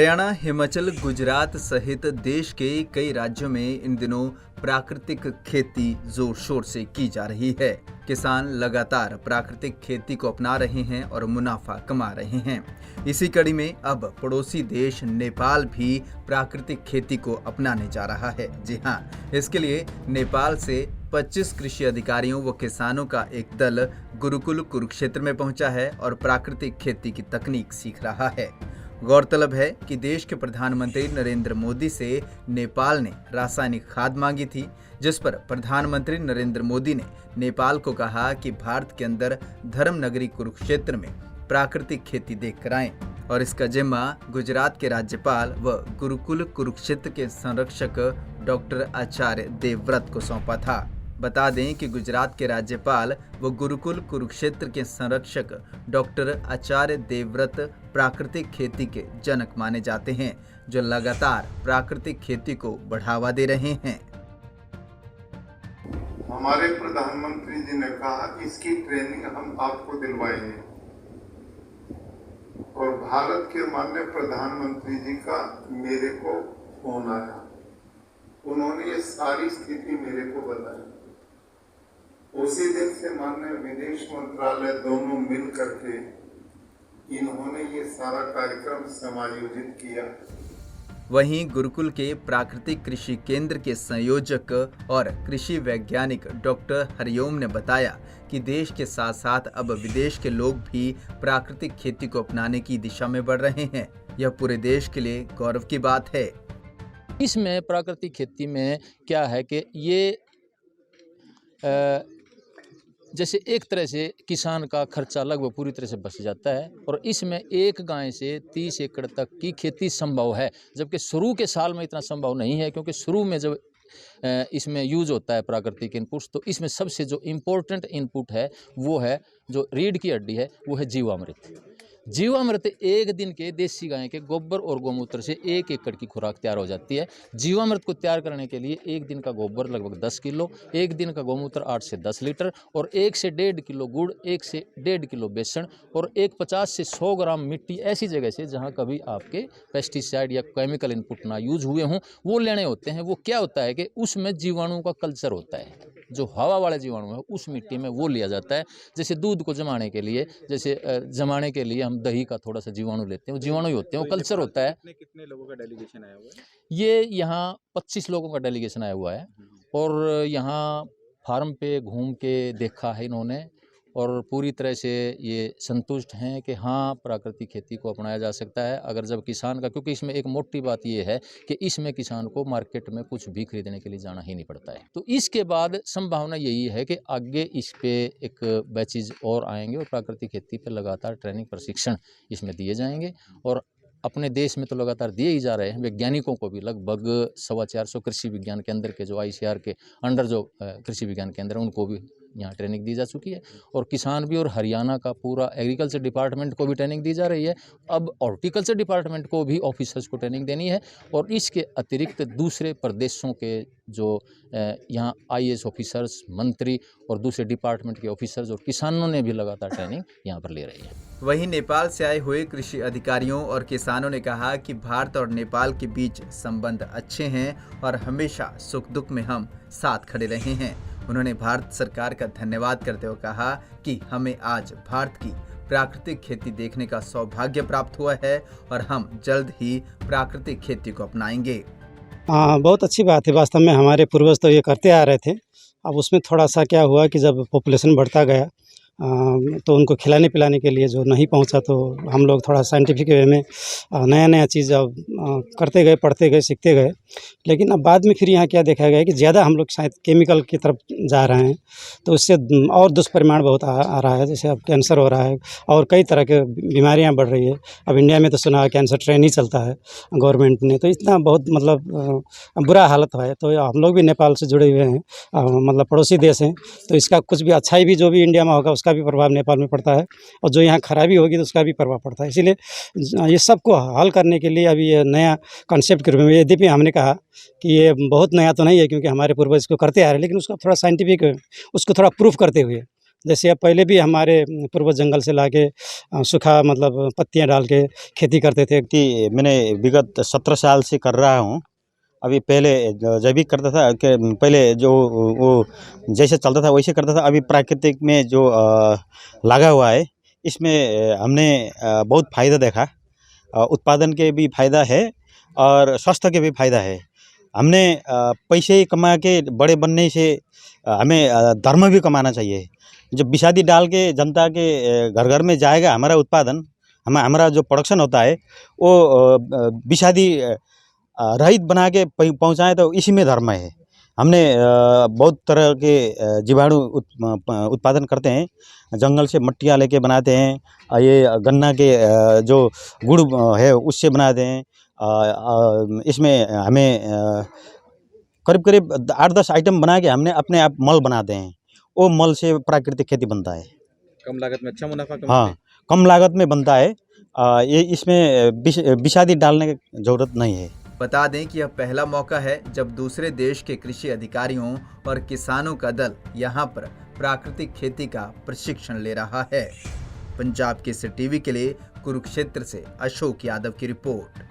हरियाणा, हिमाचल, गुजरात सहित देश के कई राज्यों में इन दिनों प्राकृतिक खेती जोर शोर से की जा रही है। किसान लगातार प्राकृतिक खेती को अपना रहे हैं और मुनाफा कमा रहे हैं। इसी कड़ी में अब पड़ोसी देश नेपाल भी प्राकृतिक खेती को अपनाने जा रहा है। जी हां, इसके लिए नेपाल से 25 कृषि अधिकारियों व किसानों का एक दल गुरुकुल कुरुक्षेत्र में पहुंचा है और प्राकृतिक खेती की तकनीक सीख रहा है। गौरतलब है कि देश के प्रधानमंत्री नरेंद्र मोदी से नेपाल ने रासायनिक खाद मांगी थी, जिस पर प्रधानमंत्री नरेंद्र मोदी ने नेपाल को कहा कि भारत के अंदर धर्मनगरी कुरुक्षेत्र में प्राकृतिक खेती देख कर आएं और इसका जिम्मा गुजरात के राज्यपाल व गुरुकुल कुरुक्षेत्र के संरक्षक डॉक्टर आचार्य देवव्रत को सौंपा था। बता दें कि गुजरात के राज्यपाल व गुरुकुल कुरुक्षेत्र के संरक्षक डॉक्टर आचार्य देवव्रत प्राकृतिक खेती के जनक माने जाते हैं, जो लगातार प्राकृतिक खेती को बढ़ावा दे रहे हैं। हमारे प्रधानमंत्री जी ने कहा कि इसकी ट्रेनिंग हम आपको दिलवाएंगे और भारत के माननीय प्रधानमंत्री जी का मेरे को फोन आया। उन्होंने ये सारी स्थिति मेरे को बताई। उसी दिन से माननीय विदेश मंत्रालय दोनों मिल करके इन्होंने ये सारा कार्यक्रम समायोजित किया। वहीं गुरुकुल के प्राकृतिक कृषि केंद्र के संयोजक और कृषि वैज्ञानिक डॉक्टर हरिओम ने बताया कि देश के साथ साथ अब विदेश के लोग भी प्राकृतिक खेती को अपनाने की दिशा में बढ़ रहे हैं। यह पूरे देश के लिए गौरव की बात है। इसमें प्राकृतिक खेती में क्या है कि ये जैसे एक तरह से किसान का खर्चा लगभग पूरी तरह से बच जाता है और इसमें एक गाय से 30 एकड़ तक की खेती संभव है, जबकि शुरू के साल में इतना संभव नहीं है, क्योंकि शुरू में जब इसमें यूज होता है प्राकृतिक इनपुट्स, तो इसमें सबसे जो इम्पोर्टेंट इनपुट है वो है, जो रीढ़ की हड्डी है, वो है जीवामृत। जीवामृत एक दिन के देसी गाय के गोबर और गोमूत्र से 1 एकड़ की खुराक तैयार हो जाती है। जीवामृत को तैयार करने के लिए एक दिन का गोबर लगभग 10 किलो, एक दिन का गोमूत्र 8 से 10 लीटर और 1 से 1.5 किलो गुड़, 1 से 1.5 किलो बेसन और 50 से 100 ग्राम मिट्टी ऐसी जगह से जहां कभी आपके पेस्टिसाइड या केमिकल इनपुट ना यूज हुए हों, वो लेने होते हैं। वो क्या होता है कि उसमें जीवाणुओं का कल्चर होता है, जो हवा वाले जीवाणु है उस मिट्टी में वो लिया जाता है। जैसे दूध को जमाने के लिए, जैसे जमाने के लिए हम दही का थोड़ा सा जीवाणु लेते हैं, वो जीवाणु ही होते हैं, वो कल्चर होता है। कितने लोगों का डेलीगेशन आया हुआ है? ये यहाँ 25 लोगों का डेलीगेशन आया हुआ है और यहाँ फार्म पे घूम के देखा है इन्होंने और पूरी तरह से ये संतुष्ट हैं कि हाँ, प्राकृतिक खेती को अपनाया जा सकता है। अगर जब किसान का, क्योंकि इसमें एक मोटी बात ये है कि इसमें किसान को मार्केट में कुछ भी खरीदने के लिए जाना ही नहीं पड़ता है। तो इसके बाद संभावना यही है कि आगे इस पे एक बैचेज और आएंगे और प्राकृतिक खेती पर लगातार ट्रेनिंग प्रशिक्षण इसमें दिए जाएंगे और अपने देश में तो लगातार दिए ही जा रहे हैं। वैज्ञानिकों को भी लगभग 450 कृषि विज्ञान केंद्र के, जो ICAR के अंडर जो कृषि विज्ञान केंद्र है, उनको भी यहाँ ट्रेनिंग दी जा चुकी है और किसान भी, और हरियाणा का पूरा एग्रीकल्चर डिपार्टमेंट को भी ट्रेनिंग दी जा रही है। अब हॉर्टिकल्चर डिपार्टमेंट को भी ऑफिसर्स को ट्रेनिंग देनी है और इसके अतिरिक्त दूसरे प्रदेशों के जो यहाँ IAS ऑफिसर्स, मंत्री और दूसरे डिपार्टमेंट के ऑफिसर्स और किसानों ने भी लगातार ट्रेनिंग यहाँ पर ले रही है। वहीं नेपाल से आए हुए कृषि अधिकारियों और किसानों ने कहा कि भारत और नेपाल के बीच संबंध अच्छे हैं और हमेशा सुख दुख में हम साथ खड़े रहे हैं। उन्होंने भारत सरकार का धन्यवाद करते हुए कहा कि हमें आज भारत की प्राकृतिक खेती देखने का सौभाग्य प्राप्त हुआ है और हम जल्द ही प्राकृतिक खेती को अपनाएंगे। बहुत अच्छी बात है। वास्तव में हमारे पूर्वज तो ये करते आ रहे थे। अब उसमें थोड़ा सा क्या हुआ कि जब पॉपुलेशन बढ़ता गया तो उनको खिलाने पिलाने के लिए जो नहीं पहुंचा, तो हम लोग थोड़ा साइंटिफिक वे में नया चीज़ अब करते गए, पढ़ते गए, सीखते गए। लेकिन अब बाद में फिर यहाँ क्या देखा गया कि ज़्यादा हम लोग शायद केमिकल की तरफ जा रहे हैं, तो उससे और दुष्परिणाम बहुत आ रहा है। जैसे अब कैंसर हो रहा है और कई तरह के बीमारियाँ बढ़ रही है। अब इंडिया में तो सुना कैंसर ट्रेन ही चलता है गवर्नमेंट ने, तो इतना बहुत मतलब बुरा हालत है। तो हम लोग भी नेपाल से जुड़े हुए हैं, मतलब पड़ोसी देश हैं, तो इसका कुछ भी अच्छाई भी जो भी इंडिया में होगा उसका भी प्रभाव नेपाल में पड़ता है और जो यहाँ खराबी होगी तो उसका भी प्रभाव पड़ता है। इसीलिए ये सब को हल करने के लिए अभी ये नया कॉन्सेप्ट के रूप में, यद्यपि हमने कहा कि ये बहुत नया तो नहीं है क्योंकि हमारे पूर्वज इसको करते आ रहे हैं, लेकिन उसका थोड़ा साइंटिफिक, उसको थोड़ा प्रूफ करते हुए जैसे अब पहले भी हमारे पूर्वज जंगल से लाके सूखा मतलब पत्तियां डाल के खेती करते थे। कि मैंने विगत 17 साल से कर रहा हूँ। अभी पहले जैविक करता था कि पहले जो वो जैसे चलता था वैसे करता था। अभी प्राकृतिक में जो लगा हुआ है इसमें हमने बहुत फ़ायदा देखा। उत्पादन के भी फ़ायदा है और स्वास्थ्य के भी फ़ायदा है। हमने पैसे कमा के बड़े बनने से हमें धर्म भी कमाना चाहिए। जब विषादी डाल के जनता के घर घर में जाएगा हमारा उत्पादन, हमारा जो प्रोडक्शन होता है वो विषादी रहित बना के पहुँचाएँ तो इसी में धर्म है। हमने बहुत तरह के जीवाणु उत्पादन करते हैं। जंगल से मट्टियाँ लेके बनाते हैं। ये गन्ना के जो गुड़ है उससे बनाते हैं। इसमें हमें करीब 8-10 आइटम बना के हमने अपने आप मल बनाते हैं। वो मल से प्राकृतिक खेती बनता है। कम लागत में अच्छा मुनाफा कमाते हाँ, हैं। कम लागत में बनता है। ये इसमें विषादी डालने की ज़रूरत नहीं है। बता दें कि यह पहला मौका है जब दूसरे देश के कृषि अधिकारियों और किसानों का दल यहां पर प्राकृतिक खेती का प्रशिक्षण ले रहा है। पंजाब केसरी टीवी के लिए कुरुक्षेत्र से अशोक यादव की रिपोर्ट।